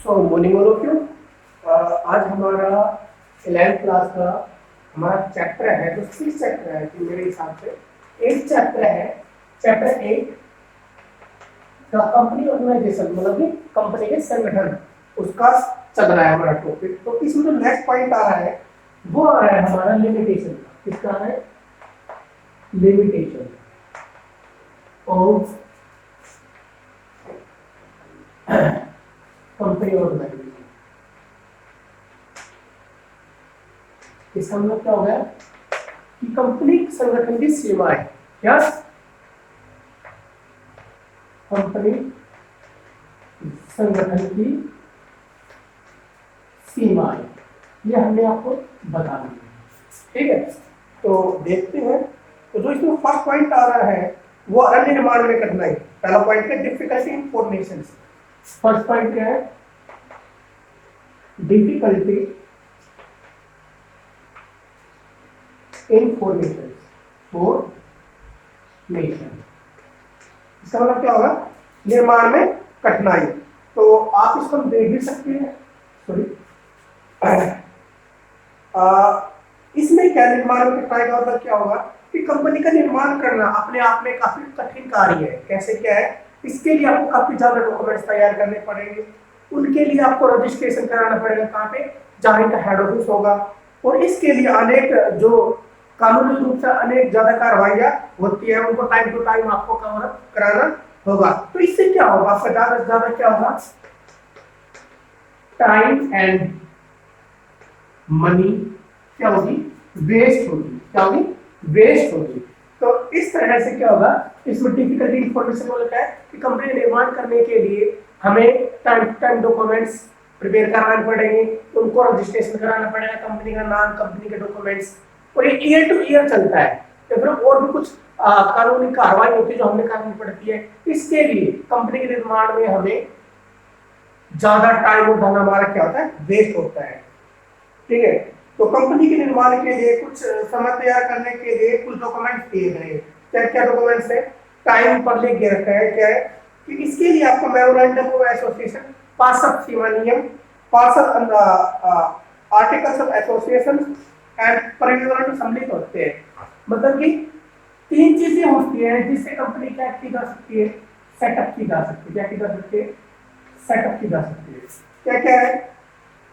So morning all of you. आज हमारा 11th class का हमारा चैप्टर है, जो 6 चैप्टर है कि मेरे हिसाब से 8 चैप्टर है। चैप्टर 8 का कंपनी ऑर्गेनाइजेशन, मतलब कि कंपनी के संगठन, उसका चल रहा है हमारा टॉपिक। तो इसमें जो नेक्स्ट पॉइंट आ रहा है वो आ रहा है हमारा लिमिटेशन का। किसका है? Limitation of company organization. इसका मतलब क्या हो गया कि कंपनी संगठन की सीमाएं, क्या कंपनी संगठन की सीमाएं, ये हमने आपको बता दी है। ठीक है, तो देखते हैं। तो जो इसमें फर्स्ट पॉइंट आ रहा है वो अरण्य निर्माण में कठिनाई। पहला पॉइंट है difficulty in formation. First point क्या है? Difficulty in formation. इसका मतलब क्या होगा? निर्माण में कठिनाई। तो आप इसको देख भी सकते हैं। सॉरी, इसमें क्या निर्माण में कठिनाई का मतलब क्या होगा कि कंपनी का निर्माण करना अपने आप में काफी कठिन कार्य है। कैसे क्या है? इसके लिए आपको काफी ज्यादा डॉक्यूमेंट्स तैयार करने पड़ेंगे। उनके लिए आपको रजिस्ट्रेशन कराना पड़ेगा, कहाँ पे? जहाँ इनका हेड ऑफिस होगा। और इसके लिए अनेक जो कानूनी रूप से अनेक ज्यादा कार्रवाइयाँ होती है, उनको टाइम टू टाइम आपको कवर अप कराना होगा। तो इससे क्या होगा? आपका ज्यादा से ज्यादा क्या होगा? टाइम एंड मनी क्या होगी? वेस्ट होगी। क्या होगी? वेस्ट होगी। तो इस तरह से क्या होगा? इसमें डिफिकल्टी इंफॉर्मेशन होता है कि कंपनी निर्माण करने के लिए हमें time to time documents prepare कराने पड़ेंगे, उनको रजिस्ट्रेशन कराना पड़ेगा, कंपनी का नाम, कंपनी के डॉक्यूमेंट्स, और ये ईयर टू ईयर चलता है। तो फिर और भी कुछ कानूनी कार्रवाई होती है जो हमें करनी पड़ती है। इसके लिए कंपनी के निर्माण में हमें ज्यादा टाइम और धन हमारा क्या होता है? वेस्ट होता है। ठीक है, तो कंपनी के निर्माण के लिए कुछ समय तैयार करने के लिए कुछ डॉक्यूमेंट्स दिए गए हैं। क्या क्या डॉक्यूमेंट्स है? टाइम पर लिख के रखा है। क्या है कि इसके लिए आपको मेमोरेंडम ऑफ एसोसिएशन, पार्षद सीमा नियम, पार्षद आर्टिकल्स ऑफ एसोसिएशन एंड पर्यावरण सम्मिलित होते हैं। मतलब कि 3 चीजें होती है जिससे कंपनी क्या की जा सकती है? सेटअप की जा सकती है। क्या की जा सकती है? सेटअप की जा सकती है। क्या क्या है?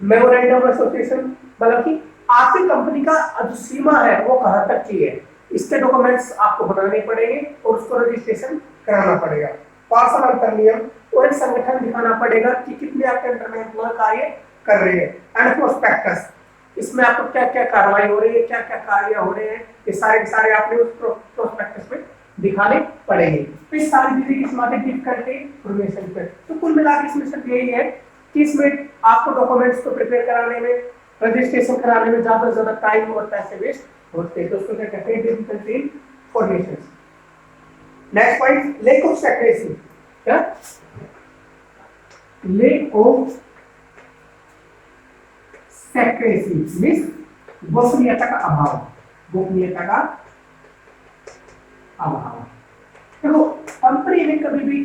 मेमोरेंडम ऑफ एसोसिएशन, मतलब कि आपकी कंपनी का जो सीमा है वो कहां तक की है, इसके डॉक्यूमेंट्स आपको बनाने पड़ेंगे और उसको रजिस्ट्रेशन कराना पड़ेगा। पार्षद अंतर नियम, और एक संगठन दिखाना पड़ेगा कि कितने आपके अंडर में एम्प्लॉय कार्य कर रहे हैं। एंड प्रोस्पेक्टस, इसमें आपको क्या क्या कार्रवाई हो रही है, क्या क्या कार्य हो रहे हैं, ये सारे के सारे आपने उस प्रोस्पेक्टस में दिखाने पड़ेंगे। तो इस सारी चीजें किस माध्यम से करते हैं? इंफॉर्मेशन पे। तो कुल मिलाकर इसमें सिर्फ यही है कि इसमें आपको डॉक्यूमेंट्स को प्रिपेयर कराने में, रजिस्ट्रेशन कराने में ज्यादा से ज्यादा टाइम और पैसे वेस्ट होते हैं। तो उसको क्या कहते हैं? Difficulty in formation. Next point, lack of secrecy. क्या? लैक ऑफ सेक्रेसी मींस गोपनीयता का अभाव। गोपनीयता का अभाव। देखो, कंपनी में कभी भी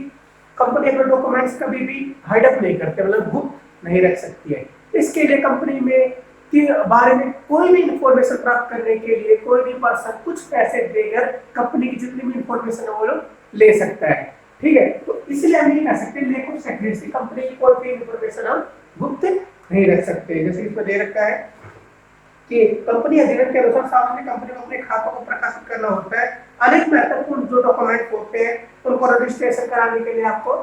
कंपनी अपने डॉक्यूमेंट्स कभी भी हाइड अप नहीं करते, मतलब गुप्त नहीं रख सकती है। इसके लिए कंपनी में के बारे में कोई भी इंफॉर्मेशन प्राप्त करने के लिए कोई भी पर्सन कुछ पैसे देकर कंपनी की जितनी भी इंफॉर्मेशन है वो लोग ले सकता है। ठीक है, तो इसलिए हम ये कह सकते हैं लैक ऑफ सेक्रेसी, कंपनी की कोई भी इंफॉर्मेशन हम गुप्त नहीं रख सकते। जैसे इसमें दे रखा है कि कंपनी अधिनियम के अनुसार सार्वजनिक कंपनी को अपने खातों को प्रकाशित करना होता है। अनेक महत्वपूर्ण जो डॉक्यूमेंट होते हैं उनको रजिस्ट्रेशन कराने के लिए आपको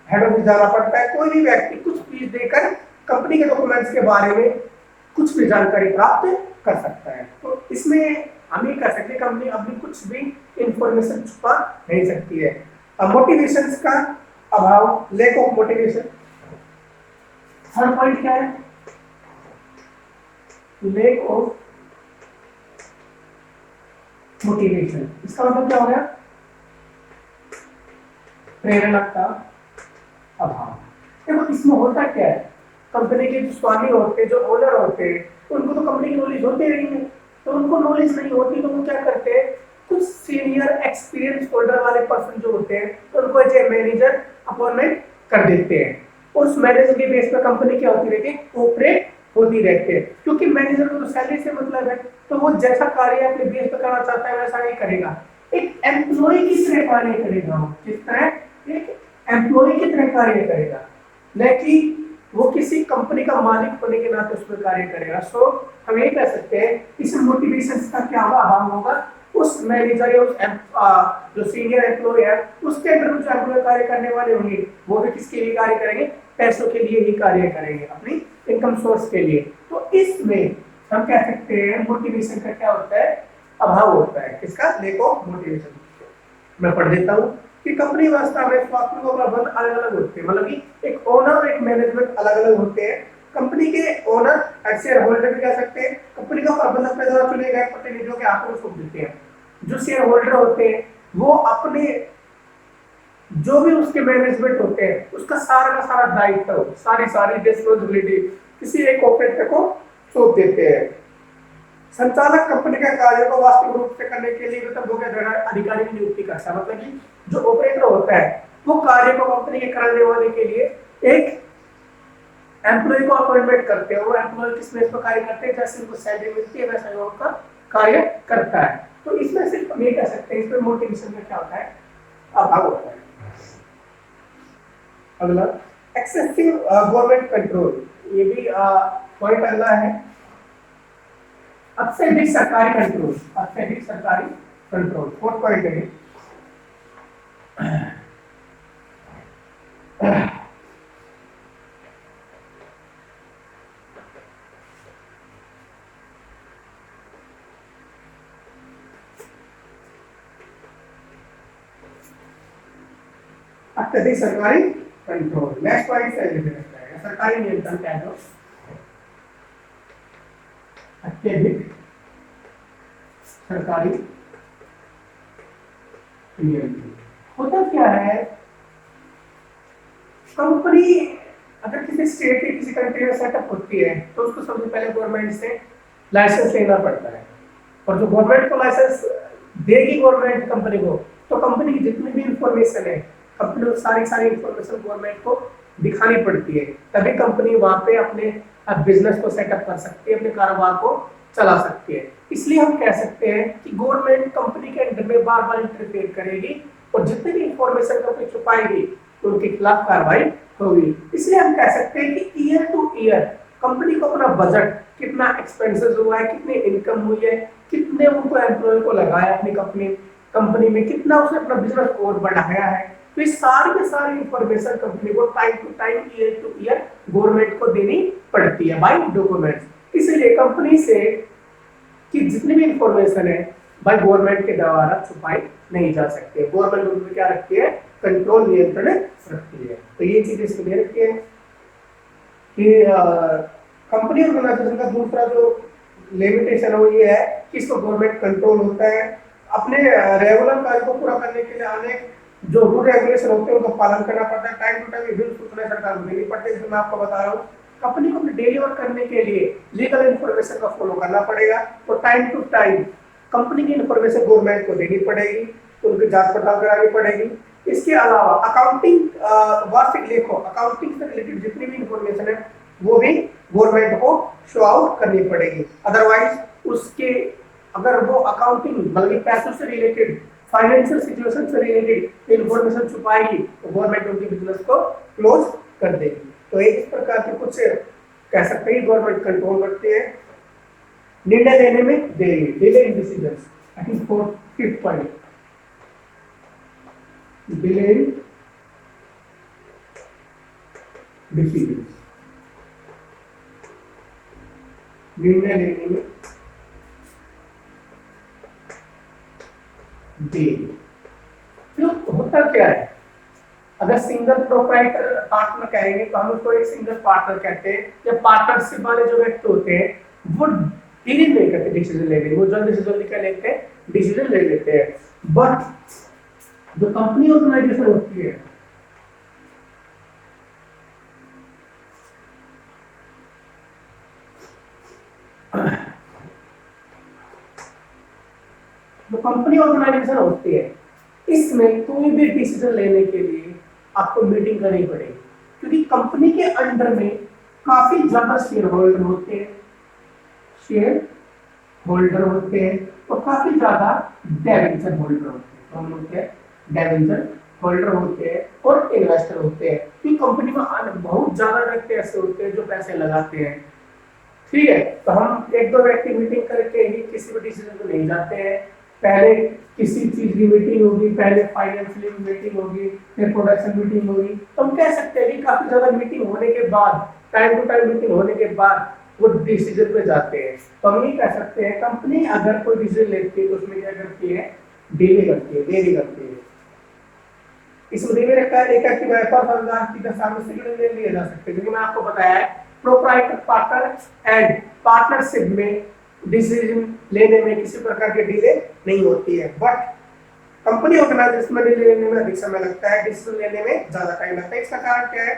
हेड ऑफिस जाना पड़ता है। कोई भी व्यक्ति कुछ फीस देकर कंपनी के डॉक्यूमेंट्स के बारे में कुछ भी जानकारी प्राप्त कर सकता है। तो इसमें हम ये कह सकते हैं कंपनी अपनी कुछ भी इंफॉर्मेशन छुपा नहीं सकती है। मोटिवेशंस का अभाव, lack of motivation. Third point क्या है? Lack of motivation. इसका मतलब क्या हो गया? प्रेरणा का अभाव। देखो, इसमें होता क्या है, कंपनी के जो स्वामी होते हैं, जो ओनर होते हैं, उनको तो कंपनी की नॉलेज होती नहीं है। तो उनको नॉलेज नहीं होती तो वो क्या करते हैं? कुछ सीनियर एक्सपीरियंस होल्डर वाले पर्सन जो होते हैं तो उनको एज ए मैनेजर अपॉइंटमेंट कर देते हैं। उस मैनेजर के बेस पर कंपनी क्या होती रहती है, ऑपरेट होती रहती है। क्योंकि मैनेजर को तो सैलरी से मतलब है, तो वो जैसा कार्य अपने बेस पर करना चाहता है वैसा ही करेगा। एक एम्प्लॉय की तरह कार्य करेगा वो, किस तरह, एक एम्प्लॉय की तरह कार्य करेगा, न कि वो किसी कंपनी का मालिक होने के नाते उसमें कार्य करेगा। सो हम ये कह सकते हैं इस मोटिवेशन का क्या अभाव होगा, उस मैनेजर या उस जो सीनियर एम्प्लॉय है उसके अंदर जो एम्प्लॉय कार्य करने वाले होंगे वो भी किसके लिए कार्य करेंगे, पैसों के लिए ही कार्य करेंगे, अपनी इनकम सोर्स के लिए। तो इसमें हम कह सकते हैं मोटिवेशन का क्या होता है, अभाव होता है। किसका, लैक ऑफ मोटिवेशन। मैं पढ़ देता हूँ कि कंपनी व्यवस्था में स्वास्थ्य और प्रबंध अलग अलग होते हैं, मतलब कि एक ओनर और एक मैनेजमेंट अलग अलग होते हैं। कंपनी के ओनर शेयर होल्डर भी कह सकते हैं, कंपनी का प्रबंधक अपने द्वारा चुने गए प्रतिनिधियों के हाथों में सौंप देते हैं। जो शेयर होल्डर होते हैं वो अपने जो भी उसके मैनेजमेंट होते हैं उसका सारा का सारा दायित्व, सारी सारी रिस्पॉन्सिबिलिटी किसी एक ऑपरेटर को सौंप देते हैं। संचालक कंपनी का कार्य को वास्तविक रूप से करने के लिए अधिकारी की नियुक्ति करता है, मतलब कि जो ऑपरेटर होता है वो कार्य को कंपनी के करने वाले के लिए एक एम्प्लॉय को अपॉइंटमेंट करते हैं। वो एम्प्लॉय किस बेस पर कार्य करते हैं, जैसे उनको सैलरी मिलती है वैसा वो उनका कार्य करता है। तो इसमें सिर्फ हम ये कह सकते हैं इसमें मोटिवेशन में क्या होता है, अभाव होता है। अगला एक्सेसिव गवर्नमेंट कंट्रोल, ये भी पॉइंट अगला है। अत्यधिक सरकारी कंट्रोल, अत्यधिक सरकारी कंट्रोल, फोर्थ पॉइंट है। अत्यधिक सरकारी कंट्रोल। नेक्स्ट पॉइंट है सरकारी नियंत्रण क्या है, अत्यधिक सरकारी नियंत्रण। होता क्या है, कंपनी अगर किसी स्टेट की किसी कंट्री में सेटअप होती है तो उसको सबसे पहले गवर्नमेंट से लाइसेंस लेना पड़ता है। और जो गवर्नमेंट को लाइसेंस देगी गवर्नमेंट कंपनी को, तो कंपनी की जितनी भी इंफॉर्मेशन है कंपनी को सारी इंफॉर्मेशन गवर्नमेंट को दिखानी पड़ती है, तभी कंपनी वहां पे अपने बिजनेस को सेटअप कर सकती है, अपने कारोबार को चला सकती है। इसलिए हम कह सकते हैं कि गवर्नमेंट कंपनी के अंदर में बार बार इंटरफेयर करेगी और जितनी भी इंफॉर्मेशन कंपनी छुपाएगी तो उनके खिलाफ कार्रवाई होगी। इसलिए हम कह सकते हैं कि ईयर टू ईयर कंपनी को अपना बजट, कितना एक्सपेंसेस हुआ है, कितनी इनकम हुई है, कितने उनको एम्प्लॉय को लगाया अपनी कंपनी में, कितना उसने अपना बिजनेस और बढ़ाया है, तो ये सारी की सारी इंफॉर्मेशन कंपनी को time to time, year to year government को देनी पड़ती है बाय डॉक्यूमेंट्स। इसलिए कंपनी से कि जितनी भी इंफॉर्मेशन है बाय गवर्नमेंट के द्वारा छुपाई नहीं जा सकती है। गवर्नमेंट उनमें क्या रखती है, कंट्रोल, नियंत्रण रखती है। तो ये चीज इसमें दे रखी है कि कंपनी ऑर्गेनाइजेशन का दूसरा जो लिमिटेशन है वो ये है कि इसको गवर्नमेंट कंट्रोल होता है। अपने रेगुलर कार्य को पूरा करने के लिए अनेक जो रूल रेगुलेशन होते हैं उनका पालन करना पड़ता है। टाइम टू टाइम रिव्यू सूचना सरकार को देनी पड़ती है। जिसमें मैं आपको बता रहा हूँ कंपनी को अपने डेली वर्क करने के लिए लीगल इन्फॉर्मेशन का फॉलो करना पड़ेगा, तो टाइम टू टाइम कंपनी की इन्फॉर्मेशन गवर्नमेंट को देनी पड़ेगी, तो उनकी जांच पड़ताल करानी पड़ेगी। इसके अलावा अकाउंटिंग, वार्षिक लेखों, अकाउंटिंग से रिलेटेड जितनी भी इंफॉर्मेशन है वो भी गवर्नमेंट को शो आउट करनी पड़ेगी। अदरवाइज उसके अगर वो अकाउंटिंग बल्कि पैसों से रिलेटेड, फाइनेंशियल सिचुएशन से रिलेटेड इंफॉर्मेशन छुपाएगी तो गवर्नमेंट उनके बिजनेस को क्लोज कर देगी। तो इस प्रकार के कुछ कह सकते हैं गवर्नमेंट कंट्रोल करती है। निर्णय लेने में देरी, delay in decisions, I think fourth fifth point, delay in decisions, निर्णय लेने में देरी। तो होता क्या है, अगर सिंगल प्रोप्राइटर पार्टनर कहेंगे तो हम उसको एक सिंगल पार्टनर कहते हैं, या पार्टनरशिप वाले जो व्यक्ति होते हैं वो देरी नहीं करते डिसीजन लेने में, वो जल्दी से जल्दी क्या लेते हैं, डिसीजन ले लेते हैं। बट जो कंपनी ऑर्गेनाइजेशन होती है इसमें कोई भी डिसीजन लेने के लिए आपको मीटिंग करनी पड़ेगी, क्योंकि कंपनी के अंडर में काफी ज्यादा शेयर होल्डर होते हैं, शेयर होल्डर होते हैं, और काफी ज्यादा डिवेंचर होल्डर होते हैं। कौन होते हैं? डिवेंचर होल्डर होते हैं और इन्वेस्टर होते हैं। कि कंपनी में बहुत ज्यादा व्यक्ति ऐसे होते हैं जो पैसे लगाते हैं, ठीक है। तो हम एक दो व्यक्ति मीटिंग करके ही किसी भी डिसीजन को नहीं जाते हैं। पहले किसी चीज की मीटिंग होगी, पहले फाइनेंशियल मीटिंग होगी, फिर प्रोडक्शन मीटिंग होगी। तो हम कह सकते हैं कि काफी ज्यादा मीटिंग होने के बाद, टाइम टू टाइम मीटिंग होने के बाद वो डिसीजन पे जाते हैं। तो हम ये कह सकते हैं कंपनी अगर कोई डिसीजन लेती है तो उसमें क्या करती है? डिले करती है, देरी करती है। इसमें देरी रखा है एक कि व्यापार संस्थान की दशा में से ले लिया जा सकते हैं, क्योंकि मैं आपको बताया है प्रोप्राइटर पार्टनर एंड पार्टनरशिप में डिसीजन लेने में किसी प्रकार की डिले नहीं होती है। बट कंपनी ऑर्गेनाइजेशन में डिले लेने में अधिक समय लगता है, डिसीजन लेने में ज्यादा टाइम लगता है। इसका कारण क्या है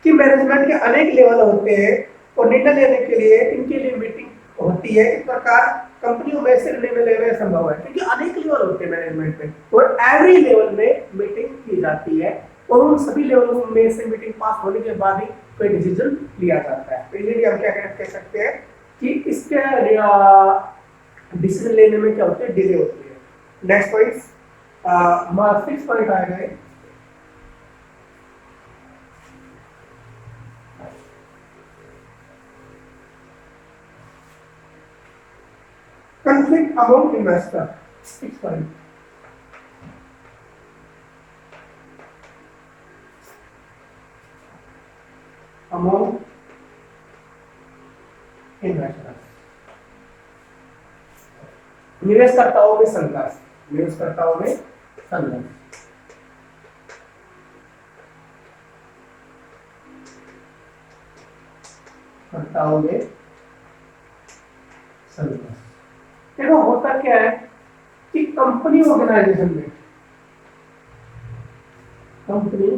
कि मैनेजमेंट के अनेक लेवल होते हैं और निर्णय लेने के लिए इनके लिए मीटिंग होती है। इस प्रकार कंपनियों में से निर्णय लेना संभव है, क्योंकि अनेक लेवल होते हैं मैनेजमेंट में और एवरी लेवल में मीटिंग की जाती है और उन सभी लेवलों में से मीटिंग पास होने के बाद ही कोई डिसीजन लिया जाता है। तो इसलिए हम क्या कह सकते हैं कि इसके डिसीजन लेने में क्या होती है? डिले होती है। नेक्स्ट पॉइंट हमारा 6 पॉइंट आएगा, conflict among investor। 6 point among investors। निवेशकर्ताओं में संघर्ष, निवेशकर्ताओं में संघर्ष। कर्ताओं में संघर्ष। देखो होता क्या है कि कंपनी ऑर्गेनाइजेशन में, कंपनी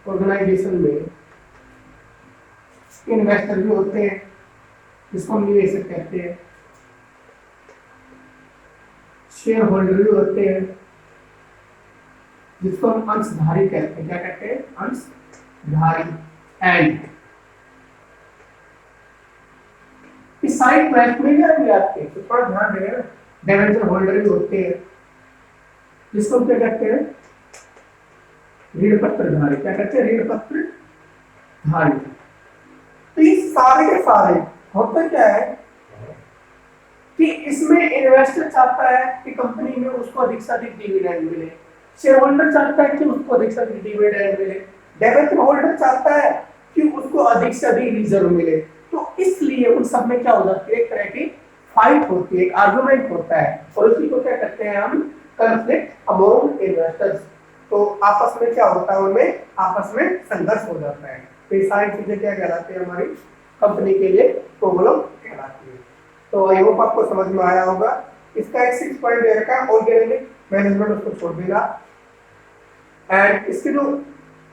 ऑर्गेनाइजेशन में इन्वेस्टर भी होते हैं जिसको हम निवेशक कहते हैं, शेयर होल्डर भी होते हैं जिसको हम अंशधारी कहते हैं। क्या कहते हैं? अंशधारी। एंड इस साइड मैच में जाएंगे आपके, तो थोड़ा ध्यान देना। डिवेंचर होल्डर भी होते हैं जिसको हम क्या कहते हैं? ऋण पत्रधारी। क्या कहते हैं? ऋण पत्रधारी। तो ये सारे के सारे होता क्या है कि इसमें इन्वेस्टर चाहता है कि कंपनी में उसको अधिक से अधिक डिविडेंड मिले, शेयर होल्डर चाहता है कि उसको अधिक से अधिक डिविडेंड मिले, डिवेंचर होल्डर चाहता है कि उसको अधिक से अधिक रिजर्व मिले। तो इसलिए उन सब में क्या हो जाती है? एक तरह की फाइट होती है, एक आर्गुमेंट होता है, और उसी को क्या कहते हैं हम? Conflict among investors. तो आपस में क्या होता है? उनमें आपस में संघर्ष हो जाता है। तो ये सारी चीजें क्या कहलाती है? हमारी कंपनी के लिए प्रॉब्लम कहलाती है। तो आई होप आपको समझ में आया होगा। इसका एक 6 पॉइंट दे रखा है, ऑर्गेनिक मैनेजमेंट, उसको छोड़ देना। एंड इसके जो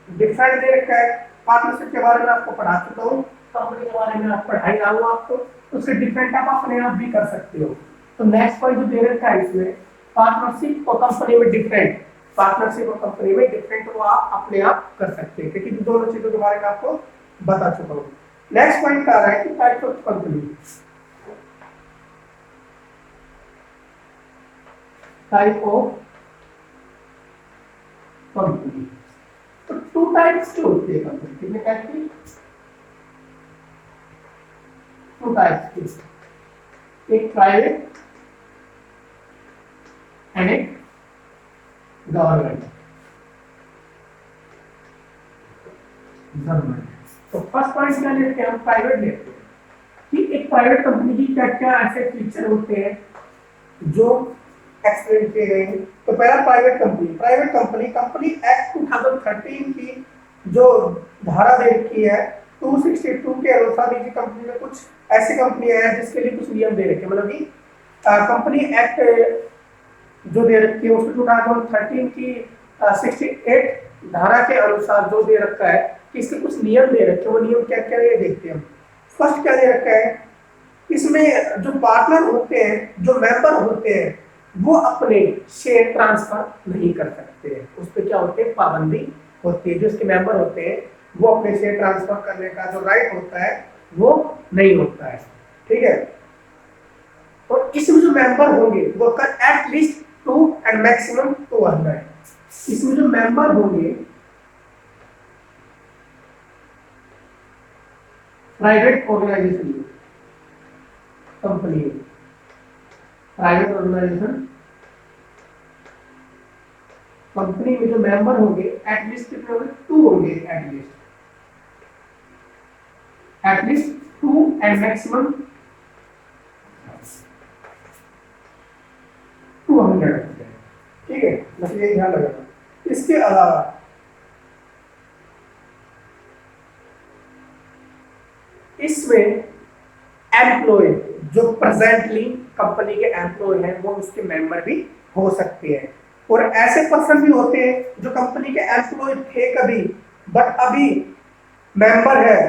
डिफरेंट दे रखा है, पार्टनरशिप के बारे में आपको पढ़ा चुका हूँ, कंपनी के बारे में आप पढ़ाई लाऊंगा आपको, उसके डिफरेंट आप अपने आप भी कर सकते हो। तो नेक्स्ट पॉइंट जो दे रखा है इसमें, पार्टनरशिप और कंपनी में डिफरेंट, पार्टनरशिप और कंपनी में डिफरेंट वो आप अपने आप कर सकते हैं, क्योंकि दोनों चीजों के बारे में आपको बता चुका हूँ। नेक्स्ट पॉइंट आ रहा है कि type of company, type of company. तो 2 टाइप्स की होती है कंपनी, कितने टाइप की? 2 टाइप्स की, एक प्राइवेट एंड एक गवर्नमेंट। तो फर्स्ट पॉइंट क्या लेते हैं? हम प्राइवेट लेते हैं कि एक प्राइवेट कंपनी की क्या क्या ऐसे फीचर होते हैं जो एक्सप्लेन किए गए हैं। तो पहला private company, private company, company act 2013 की जो धारा दे रखी है 262 के अनुसार निजी कंपनी में कुछ ऐसी कंपनियां हैं जिसके लिए कुछ नियम दे रखे हैं। मतलब कि कंपनी एक्ट जो दे रखी है उसमें 2013 की 68 धारा के अनुसार जो दे रखा है कि इसके कुछ नियम दे रखे हैं। वो नियम क्या क्या है देखते हैं हम। फर्स्ट क्या दे रखा है, इसमें जो पार्टनर होते हैं, जो मेंबर होते हैं, वो अपने शेयर ट्रांसफर नहीं कर सकते हैं। उस पर क्या होती है? पाबंदी होती है, जो इसके मेंबर होते हैं वो अपने शेयर ट्रांसफर करने का जो राइट होता है वो नहीं होता है, ठीक है। और इसमें जो मेंबर होंगे वो कर एट लीस्ट 2 एंड मैक्सिमम 200। इसमें जो मेंबर होंगे private organization, company, private organization company में जो मेंबर होंगे एटलीस्ट कितने होंगे, 2 होंगे, एटलीस्ट 2 एंड मैक्सिमम 200, ठीक है, बस ये ध्यान रखना। इसके अलावा इसमें एम्प्लॉय जो प्रेजेंटली कंपनी के एम्प्लॉय हैं वो उसके मेंबर भी हो सकते हैं, और ऐसे पर्सन भी होते हैं जो कंपनी के एम्प्लॉय थे कभी बट अभी मेंबर है,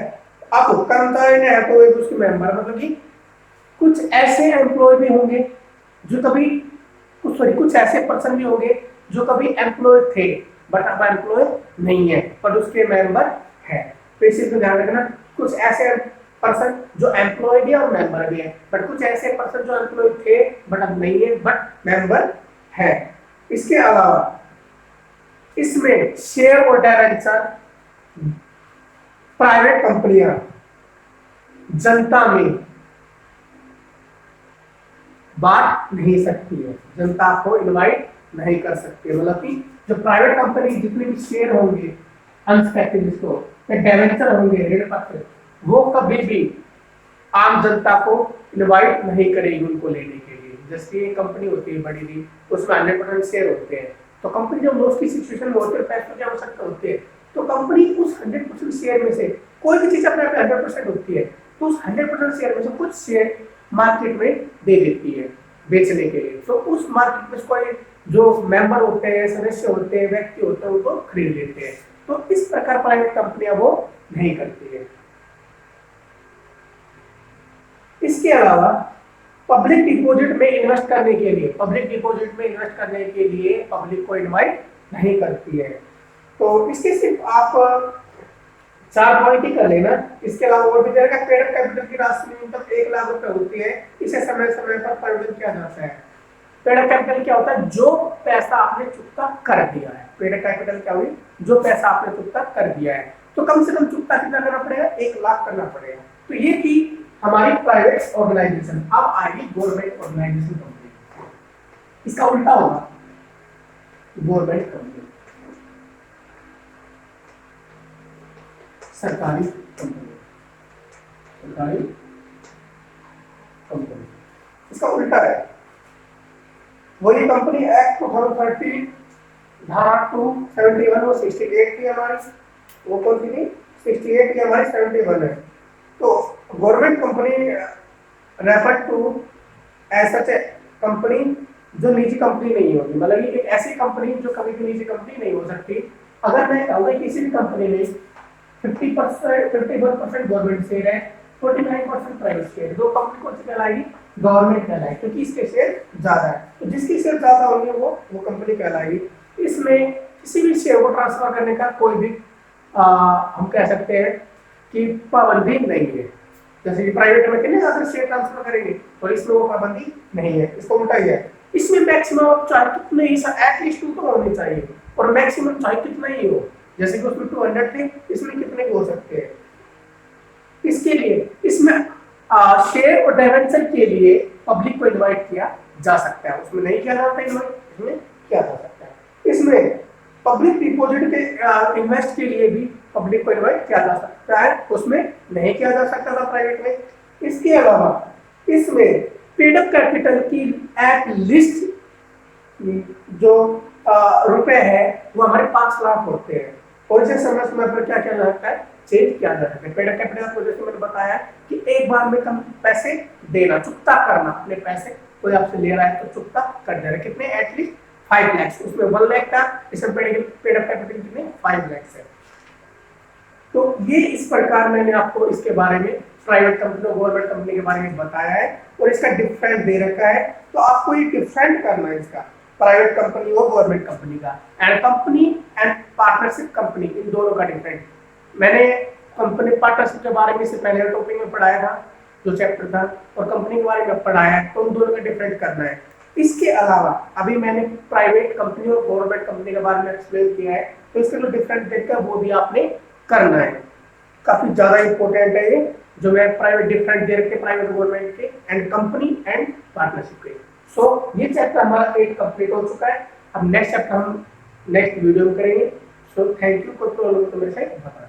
अब कर्मचारी ने है तो एक उसके मेंबर, मतलब कि कुछ ऐसे एम्प्लॉय भी होंगे जो कभी कुछ ऐसे पर्सन भी होंगे जो कभी एम्प्लॉय थे बट अब एम्प्लॉय नहीं है पर उसके मेंबर है। तो इसी को ध्यान रखना, कुछ ऐसे पर्सन जो एम्प्लॉय भी है और मेंबर भी है, बट कुछ ऐसे पर्सन जो एम्प्लॉय थे बट अब नहीं है बट मेंबर है। इसके अलावा इसमें शेयर और डायरेक्टर प्राइवेट कंपनियां जनता में बांट नहीं सकती है, जनता को इनवाइट नहीं कर सकती, मतलब कि जो प्राइवेट कंपनी जितने भी शेयर होंगे अनस्पेक्टेड जिसको डिवेंचर होंगे ऋण पत्र, वो कभी भी आम जनता को इनवाइट नहीं करेगी उनको लेने के लिए। जैसे ये कंपनी होती है बड़ी दी, उसमें 100% शेयर होते हैं, तो कंपनी जब लॉस की सिचुएशन में होती है, पैसों की आवश्यकता होती है, तो कंपनी उस 100% शेयर में से कोई भी चीज अपने आप 100% होती है, तो उस 100% शेयर में से कुछ शेयर मार्केट में दे देती है बेचने के लिए, तो उस मार्केट में कोई जो मेंबर होते हैं, सदस्य होते हैं, व्यक्ति होते हैं, उनको खरीद लेते हैं। तो इस प्रकार प्राइवेट कंपनियां वो नहीं करती है। इसके अलावा पब्लिक डिपॉजिट में इन्वेस्ट करने के लिए, पब्लिक को इनवाइट नहीं करती है। तो इसके सिर्फ आप 4 पॉइंट ही कर लेना। इसके अलावा और भी देगा, पेड अप कैपिटल की राशि न्यूनतम 1 लाख रुपए होती है, इसे समय समय पर परिवर्तन किया जाता है। पेड अप कैपिटल क्या होता है, जो पैसा आपने चुकता कर दिया है। पेड अप कैपिटल क्या हुई, जो पैसा आपने चुकता कर दिया है, तो कम से कम चुकता कितना करना पड़ेगा, 1 लाख करना पड़ेगा। तो ये थी हमारी प्राइवेट ऑर्गेनाइजेशन। अब आएगी गवर्नमेंट ऑर्गेनाइजेशन कंपनी, इसका उल्टा होगा गवर्नमेंट कंपनी, सरकारी कंपनी, इसका उल्टा है। वही कंपनी एक्ट 2013 धारा 271 वो 68 की हमारी, वो कौन सी थी, 68 की हमारी 71 है। तो government company refer to as such a company जो निजी कंपनी नहीं होगी, मतलब एक ऐसी कंपनी जो कभी भी निजी कंपनी नहीं हो सकती। अगर मैं कहूँगा किसी भी कंपनी में 51% गवर्नमेंट शेयर है, 49% प्राइवेट शेयर, दो कंपनी कौन सी कहलाएगी, गवर्नमेंट कहलाएगी, क्योंकि इसके शेयर ज्यादा है, तो जिसकी शेयर ज्यादा होंगे वो कंपनी कहलाएगी। इसमें किसी भी शेयर को ट्रांसफर करने का कोई भी हम कह सकते हैं कि पाबंदी नहीं है। जैसे कि प्राइवेट में कितने ज्यादा शेयर ट्रांसफर करेंगे, और इसमें वो पाबंदी नहीं है, इसको उल्टा ही है। इसमें मैक्सिमम चाहे कितने ही एटलीस्ट 2 तो होने चाहिए, और मैक्सिमम चाहे कितना ही हो, जैसे कि उसमें 200 थे, इसमें कितने हो सकते हैं। इसके लिए इसमें शेयर और डिवेंचर के लिए पब्लिक को इनवाइट किया जा सकता है, उसमें नहीं किया जाता इनवाइट, इसमें किया जा सकता है। इसमें पब्लिक डिपॉजिट के इन्वेस्ट के लिए भी पब्लिक को इनवाइट किया जा सकता है, उसमें नहीं किया जा सकता था प्राइवेट में। इसके अलावा इसमें पेड अप कैपिटल की एट लिस्ट जो रुपए है वो हमारे 5 लाख होते हैं, और इसे समय समय पर क्या किया जा सकता है, चेंज किया जा सकता है। पेड अप कैपिटल आपको जैसे मैंने बताया कि एक बार में कम पैसे देना, चुकता करना, अपने पैसे कोई आपसे ले रहा है तो चुकता कर देना, कितने, एटलीस्ट 5 लाख, उसमें 1 लाख था, इसमें पेड अप कैपिटल कितने, 5 लाख है। तो ये इस प्रकार मैंने आपको इसके बारे में प्राइवेट कंपनी और गवर्नमेंट कंपनी के बारे में बताया है, और इसका डिफरेंट दे रखा है, तो आपको ये डिफरेंट करना है इसका प्राइवेट कंपनी और गवर्नमेंट कंपनी का, and company and partnership company, इन दोनों का डिफरेंट। मैंने कंपनी पार्टनरशिप के बारे में इससे पहले टॉपिक में पढ़ाया था, जो चैप्टर था, और कंपनी के बारे में पढ़ाया है, तो उन दोनों का डिफरेंट करना है। इसके अलावा अभी मैंने प्राइवेट कंपनी और गवर्नमेंट कंपनी के बारे में एक्सप्लेन किया है, तो इसके लिए डिफरेंट देखकर वो भी आपने करना है। काफी ज्यादा इंपॉर्टेंट है ये, जो मैं प्राइवेट डिफरेंट दे रखे प्राइवेट गवर्नमेंट के एंड कंपनी एंड पार्टनरशिप के। सो ये चैप्टर हमारा 8 कंप्लीट हो चुका है। अब नेक्स्ट चैप्टर हम नेक्स्ट वीडियो में करेंगे। सो थैंक यू, कुछ प्रॉब्लम तो मेरे से बता